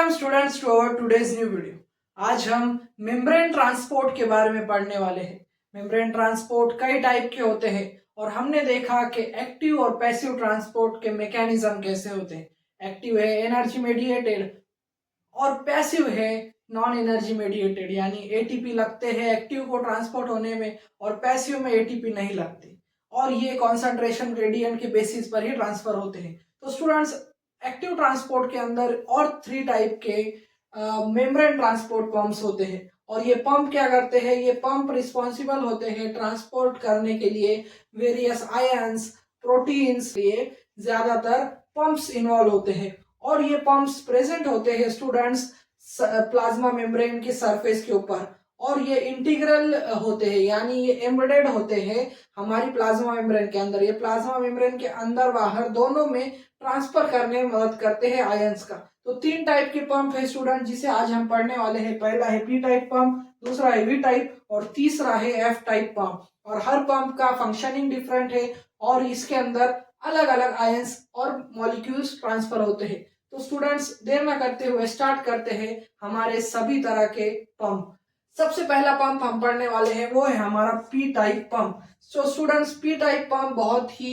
Welcome students to our today's new video. आज हम membrane transport के बारे में पढ़ने वाले हैं। मेम्ब्रेन ट्रांसपोर्ट कई टाइप के होते हैं और हमने देखा कि एक्टिव और पैसिव ट्रांसपोर्ट के मैकेनिज्म कैसे होते हैं। एक्टिव है एनर्जी मेडिएटेड और पैसिव है नॉन एनर्जी मेडिएटेड, यानी एटीपी लगते हैं एक्टिव को ट्रांसपोर्ट होने में और पैसिव में एटीपी नहीं लगते, और ये कॉन्सेंट्रेशन ग्रेडियंट के बेसिस पर ही ट्रांसफर होते हैं। तो स्टूडेंट्स, एक्टिव ट्रांसपोर्ट के अंदर और 3 टाइप के मेम्ब्रेन ट्रांसपोर्ट पंप्स होते हैं, और ये पंप क्या करते हैं, ये पंप रिस्पॉन्सिबल होते हैं ट्रांसपोर्ट करने के लिए वेरियस आयंस प्रोटीन्स। लिए ज्यादातर पंप्स इन्वॉल्व होते हैं और ये पंप्स प्रेजेंट होते हैं स्टूडेंट्स प्लाज्मा मेम्ब्रेन के सरफेस के ऊपर, और ये इंटीग्रल होते हैं, यानी ये एम्बेडेड होते हैं हमारी प्लाज्मा मेम्ब्रेन के अंदर। ये प्लाज्मा मेम्ब्रेन के अंदर बाहर दोनों में ट्रांसफर करने में मदद करते हैं आयंस का। तो 3 टाइप के पंप है स्टूडेंट, जिसे आज हम पढ़ने वाले हैं। पहला है पी टाइप पंप, दूसरा है वी टाइप और तीसरा है एफ टाइप पंप। और हर पंप का फंक्शनिंग डिफरेंट है और इसके अंदर अलग अलग आयंस और मॉलिक्यूल्स ट्रांसफर होते हैं। तो स्टूडेंट्स, देर न करते हुए स्टार्ट करते हैं हमारे सभी तरह के पंप। सबसे पहला पंप हम पढ़ने वाले हैं वो है हमारा P type pump. So students, P type pump बहुत ही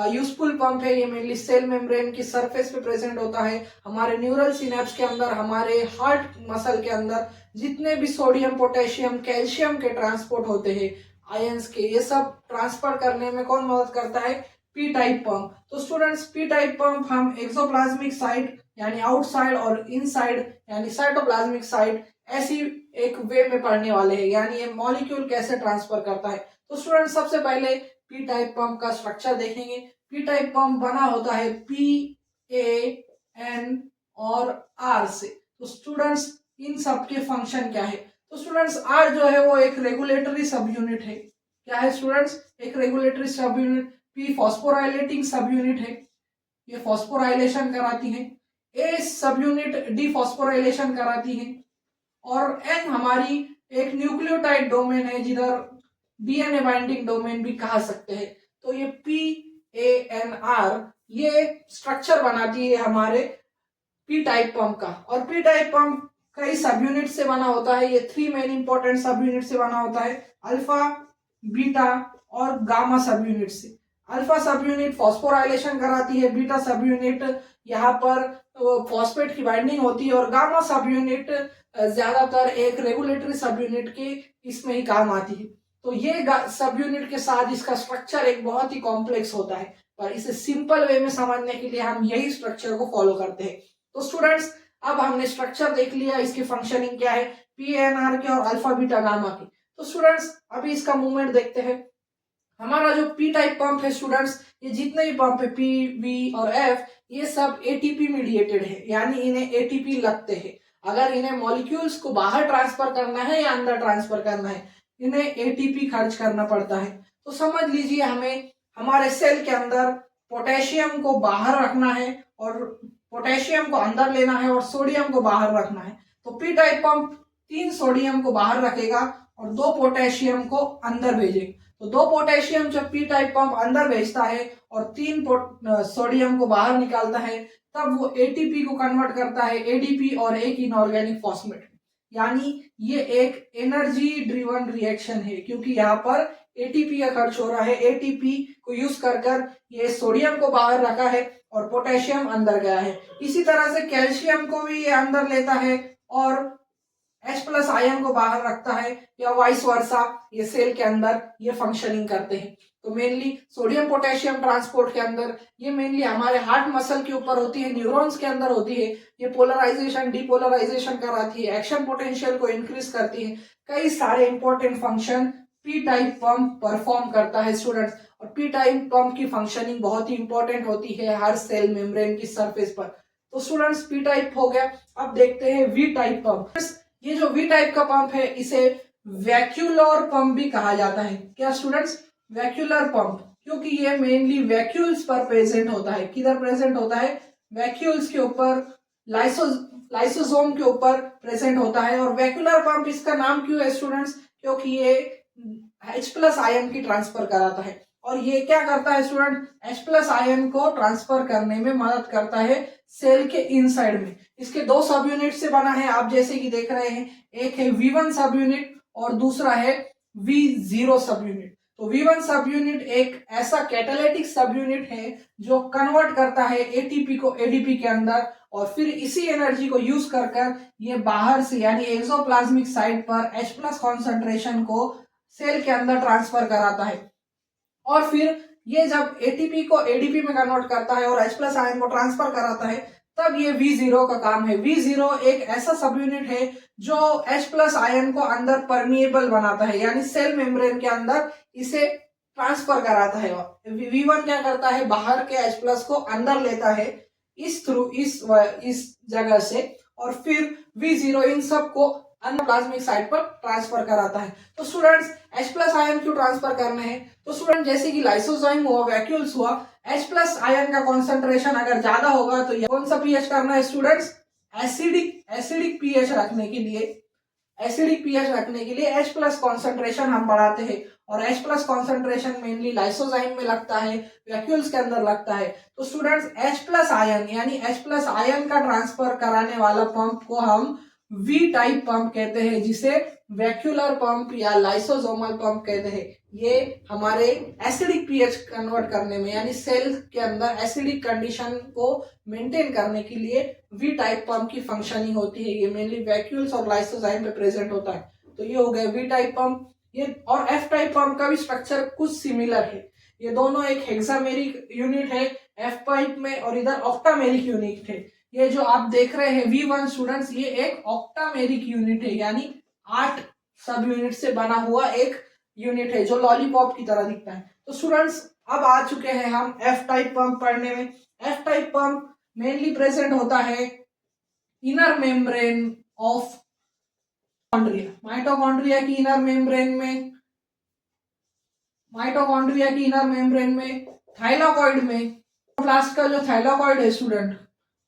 यूजफुल पंप है। ये मेनली सेल मेम्ब्रेन की सरफेस पे प्रेजेंट होता है, हमारे न्यूरल सिनेप्स के अंदर, हमारे हार्ट मसल के अंदर जितने भी सोडियम पोटेशियम कैल्शियम के ट्रांसपोर्ट होते हैं आयंस के, ये सब ट्रांसफर करने में कौन मदद करता है, पी टाइप पंप। तो स्टूडेंट्स, पी टाइप पंप हम एक्सोप्लाज्मिक साइड यानी आउटसाइड और इनसाइड यानी साइटोप्लाज्मिक साइड ऐसी एक वे में पढ़ने वाले हैं, यानी ये मॉलिक्यूल कैसे ट्रांसफर करता है। तो स्टूडेंट्स, सबसे पहले पी टाइप पंप का स्ट्रक्चर देखेंगे। पी टाइप पंप बना होता है पी, ए, एन और आर से। तो स्टूडेंट्स, इन सब के फंक्शन क्या है। तो स्टूडेंट्स, आर जो है वो एक रेगुलेटरी सब यूनिट है। क्या है स्टूडेंट्स, एक रेगुलेटरी सब यूनिट। पी फॉस्फोराइलेटिंग सब यूनिट है, ये फॉस्फोराइलेशन कराती है। ए सब यूनिट डिफॉस्फोराइलेशन कराती है। और एन हमारी एक न्यूक्लियोटाइड डोमेन है, जिधर डीएनए बाइंडिंग डोमेन भी कहा सकते हैं। तो ये पी, ए, एन, आर ये स्ट्रक्चर बनाती है हमारे पी टाइप पंप का। और पी टाइप पंप कई सब यूनिट से बना होता है। ये 3 मेन इंपॉर्टेंट सब यूनिट से बना होता है, अल्फा, बीटा और गामा सब यूनिट से। अल्फा सब यूनिट फॉस्फोराइलेशन कराती है, बीटा सब यूनिट यहाँ पर फॉस्फेट की बाइंडिंग होती है, और गामा सब यूनिट ज्यादातर एक रेगुलेटरी सब यूनिट के इसमें ही काम आती है। तो ये सब यूनिट के साथ इसका स्ट्रक्चर एक बहुत ही कॉम्प्लेक्स होता है, पर इसे सिंपल वे में समझने के लिए हम यही स्ट्रक्चर को फॉलो करते हैं। तो स्टूडेंट्स, अब हमने स्ट्रक्चर देख लिया, इसकी फंक्शनिंग क्या है पी, एन, आर के और अल्फा बीटा गामा की। तो स्टूडेंट्स, अभी इसका मूवमेंट देखते हैं। हमारा जो पी टाइप पंप है स्टूडेंट्स, ये जितने भी पंप है पी, वी और एफ, ये सब एटीपी मीडिएटेड है, यानी इन्हें एटीपी लगते हैं। अगर इन्हें मॉलिक्यूल्स को बाहर ट्रांसफर करना है या अंदर ट्रांसफर करना है, इन्हें एटीपी खर्च करना पड़ता है। तो समझ लीजिए, हमें हमारे सेल के अंदर पोटेशियम को बाहर रखना है और पोटेशियम को अंदर लेना है और सोडियम को बाहर रखना है। तो पी टाइप पंप 3 सोडियम को बाहर रखेगा और 2 पोटेशियम को अंदर भेजेगा। तो 2 पोटेशियम जब पी टाइप पंप अंदर भेजता है और 3 सोडियम को बाहर निकालता है, तब वो एटीपी को कन्वर्ट करता है एडीपी और एक इनऑर्गेनिक फॉस्फेट। यानी ये एक एनर्जी ड्रिवन रिएक्शन है, क्योंकि यहाँ पर एटीपी का खर्च हो रहा है। एटीपी को यूज कर ये सोडियम को बाहर रखा है और पोटेशियम अंदर गया है। इसी तरह से कैल्शियम को भी ये अंदर लेता है और H+ आयन को बाहर रखता है, या वाइस वर्सा, ये सेल के अंदर ये फंक्शनिंग करते हैं। तो मेनली सोडियम पोटेशियम ट्रांसपोर्ट के अंदर ये मेनली हमारे हार्ट मसल के ऊपर होती है, न्यूरॉन्स के अंदर होती है। ये पोलराइजेशन डीपोलराइजेशन कराती है, एक्शन पोटेंशियल को इंक्रीज करती है। कई सारे important function P type pump perform करता है स्टूडेंट्स। और पी टाइप पंप की फंक्शनिंग बहुत ही इंपॉर्टेंट होती है हर सेल मेम्ब्रेन की सरफेस पर। तो स्टूडेंट्स, पी टाइप हो गया। अब देखते हैं वी टाइप पंप। ये जो वी टाइप का पंप है, इसे वैक्यूलर पंप भी कहा जाता है। क्या स्टूडेंट्स, वैक्यूलर पंप, क्योंकि ये मेनली वैक्यूल्स पर प्रेजेंट होता है। किधर प्रेजेंट होता है, वैक्यूल्स के ऊपर, लाइसोसोम के ऊपर प्रेजेंट होता है। और वैक्यूलर पंप इसका नाम क्यों है स्टूडेंट्स, क्योंकि ये H+ आयन की ट्रांसफर कराता है। और ये क्या करता है स्टूडेंट, H+ आयन को ट्रांसफर करने में मदद करता है सेल के इनसाइड में। इसके दो सब यूनिट से बना है, आप जैसे कि देख रहे हैं, एक है V1 सब यूनिट और दूसरा है V0 सब यूनिट। तो V1 सब यूनिट एक ऐसा कैटालिटिक सब यूनिट है जो कन्वर्ट करता है एटीपी को एडीपी के अंदर, और फिर इसी एनर्जी को यूज कर कर ये बाहर से यानी एक्सोप्लाज्मिक साइड पर H+ कॉन्सेंट्रेशन को सेल के अंदर ट्रांसफर कराता है। और फिर ये जब एटीपी को एडीपी में कन्वर्ट करता है और H+ आयन को ट्रांसफर कराता है, तब ये V0 का काम है। V0 एक ऐसा सब यूनिट है जो H+ आयन को अंदर परमिएबल बनाता है, यानी सेल मेम्ब्रेन के अंदर इसे ट्रांसफर कराता है। V1 क्या करता है, बाहर के H+ को अंदर लेता है इस जगह से, और फिर V0 इन सब को अन्य प्लाज्मिक साइट पर ट्रांसफर कराता है। तो स्टूडेंट्स H+ आयन क्यों ट्रांसफर करना है, तो स्टूडेंट जैसे कि लाइसोजाइम हुआ, वैक्यूल्स हुआ, H+ आयन का कॉन्सेंट्रेशन अगर ज्यादा होगा तो कौन सा पीएच करना है स्टूडेंट्स, एसिडिक पीएच रखने के लिए, H+ कॉन्सेंट्रेशन हम बढ़ाते हैं, और H+ कॉन्सेंट्रेशन मेनली लाइसोजाइम में लगता है, वैक्यूल्स के अंदर लगता है। तो स्टूडेंट्स H+ आयन यानी H+ आयन का ट्रांसफर कराने वाला पंप को हम V टाइप पंप कहते हैं, जिसे वैक्यूलर पंप या लाइसोसोमल पंप कहते हैं। ये हमारे एसिडिक पीएच कन्वर्ट करने में यानी सेल के अंदर एसिडिक कंडीशन को मेंटेन करने के लिए V टाइप पंप की फंक्शनिंग होती है। ये मेनली वैक्यूल्स और लाइसोजाइम पे प्रेजेंट होता है। तो ये हो गया V टाइप पंप। ये और F टाइप पंप का भी स्ट्रक्चर कुछ सिमिलर है। ये दोनों एक हेक्सामेरिक यूनिट है F पाइप में, और इधर ऑक्टामेरिक यूनिट है। ये जो आप देख रहे हैं V1 स्टूडेंट्स, ये एक ऑक्टामेरिक यूनिट है, यानी 8 सब यूनिट से बना हुआ एक यूनिट है जो लॉलीपॉप की तरह दिखता है। तो स्टूडेंट्स अब आ चुके हैं हम F टाइप पंप पढ़ने में। F type pump mainly present होता है इनर मेम्ब्रेन ऑफ माइटोकॉन्ड्रिया की इनर मेम्ब्रेन में, थाइलाकॉइड में, प्लास्ट का जो थाइलाकॉइड है स्टूडेंट,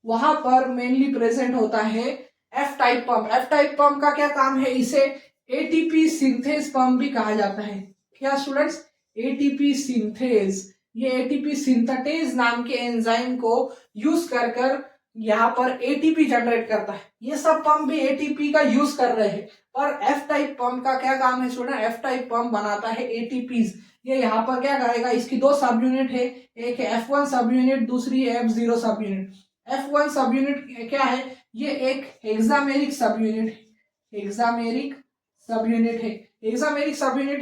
वहां पर मेनली प्रेजेंट होता है F type pump. F type pump का क्या काम है, इसे एटीपी सिंथेज पंप भी कहा जाता है। क्या स्टूडेंट्स, एटीपी सिंथेज। ये एटीपी सिंथेटेज नाम के एंजाइम को यूज कर यहाँ पर एटीपी जनरेट करता है। ये सब पंप भी एटीपी का यूज कर रहे हैं, पर F टाइप पंप का क्या काम है स्टूडेंट, F टाइप पंप बनाता है एटीपीज। ये यहाँ पर क्या करेगा, इसकी दो सब यूनिट है, एक है F1 सब यूनिट, दूसरी है F0 सब यूनिट। F1 सब यूनिट क्या है, ये एक हेक्सामेरिक सब यूनिट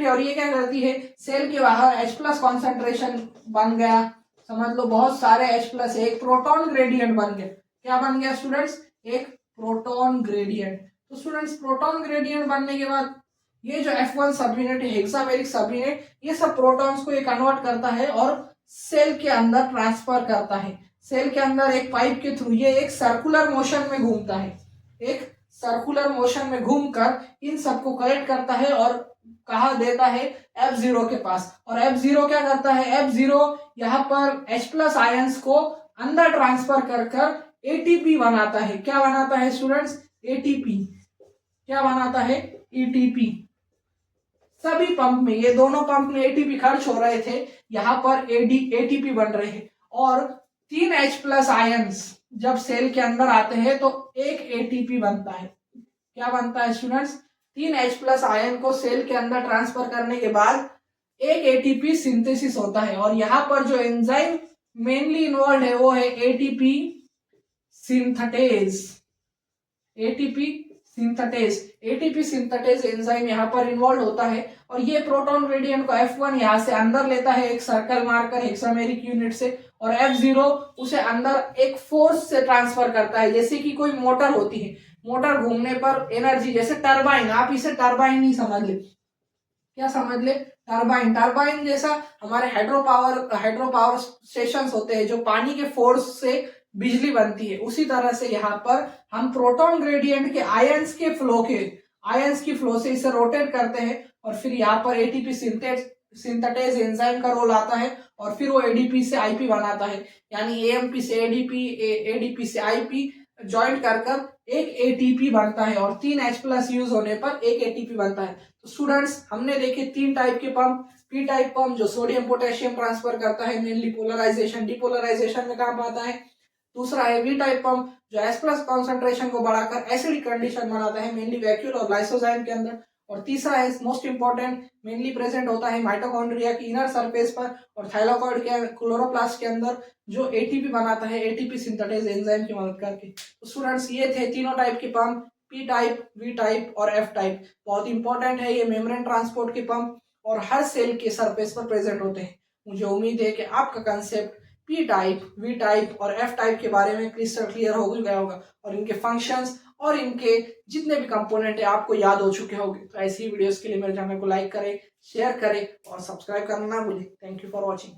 है, और ये क्या करती है, सेल के बाहर H+ कॉन्सेंट्रेशन बन गया, समझ लो बहुत सारे H+, एक प्रोटॉन ग्रेडियंट बन गया। क्या बन गया स्टूडेंट्स, एक प्रोटॉन ग्रेडियंट। तो स्टूडेंट्स प्रोटॉन ग्रेडियंट बनने के बाद ये जो F1 सब यूनिट है, हेक्सामेरिक सब यूनिट, ये सब प्रोटॉन्स को ये कन्वर्ट करता है और सेल के अंदर ट्रांसफर करता है। सेल के अंदर एक पाइप के थ्रू ये एक सर्कुलर मोशन में घूमता है, एक सर्कुलर मोशन में घूमकर इन सबको कलेक्ट करता है और कहा देता है F0 के पास। और F0 क्या करता है, F0 यहाँ पर H+ आयंस को अंदर ट्रांसफर कर एटीपी बनाता है। क्या बनाता है स्टूडेंट्स, एटीपी। क्या बनाता है, एटीपी। सभी पंप में, ये दोनों पंप में एटीपी खर्च हो रहे थे, यहाँ पर एटीपी बन रहे हैं। और 3 H+ आयंस जब सेल के अंदर आते हैं तो एक एटीपी बनता है। क्या बनता है स्टूडेंट्स, 3 H+ आयन को सेल के अंदर ट्रांसफर करने के बाद एक एटीपी सिंथेसिस होता है। और यहाँ पर जो एंजाइम मेनली इन्वॉल्व है वो है एटीपी सिंथेटेज एंजाइम यहाँ पर इन्वॉल्व होता है। और ये प्रोटॉन ग्रेडियंट को F1 यहाँ से अंदर लेता है एक सर्कल मारकर हेक्सामेरिक यूनिट से, और F0 उसे अंदर एक फोर्स से ट्रांसफर करता है, जैसे कि कोई मोटर होती है, मोटर घूमने पर एनर्जी, जैसे टरबाइन, आप इसे टरबाइन ही समझ ले। क्या समझ ले, टरबाइन जैसा हमारे हाइड्रो पावर स्टेशन होते हैं जो पानी के फोर्स से बिजली बनती है, उसी तरह से यहाँ पर हम प्रोटॉन ग्रेडियंट के आयंस की फ्लो से इसे रोटेट करते हैं, और फिर यहाँ पर एटीपी सिंथेटेज एंजाइम का रोल आता है, और फिर वो एडीपी से आईपी बनाता है, यानी एएमपी से एडीपी, एडीपी से आईपी ज्वाइंट कर एक एटीपी बनता है, और 3 H+ यूज होने पर एक एटीपी बनता है। तो स्टूडेंट्स हमने देखे 3 टाइप के पंप। पी टाइप पंप जो सोडियम पोटेशियम ट्रांसफर करता है, मेनली पोलराइजेशन डिपोलराइजेशन में काम आता है। दूसरा है वी टाइप पंप जो एस प्लस कॉन्सेंट्रेशन को बढ़ाकर एसिडिक कंडीशन बनाता है मेनली वैक्यूल और लाइसोजाइम के अंदर। और तीसरा है मोस्ट इंपॉर्टेंट, मेनली प्रेजेंट होता है माइटोकॉन्ड्रिया की इनर सरफेस पर और थाइलाकॉइड के क्लोरोप्लास्ट के अंदर, जो एटीपी बनाता है एटीपी सिंथेटेज एंजाइम की मदद करके। तो स्टूडेंट्स ये थे तीनों टाइप के pump, P type, V type और एफ टाइप। बहुत इंपॉर्टेंट है ये मेम्ब्रेन ट्रांसपोर्ट के पंप और हर सेल के सरफेस पर प्रेजेंट होते हैं। मुझे उम्मीद है कि आपका concept P type, V type और एफ टाइप के बारे में क्रिस्टल क्लियर हो गया होगा और इनके फंक्शंस और इनके जितने भी कंपोनेंट है आपको याद हो चुके होंगे। तो ऐसी वीडियोस के लिए मेरे चैनल को लाइक करें, शेयर करें और सब्सक्राइब करना ना भूलें। Thank you for watching.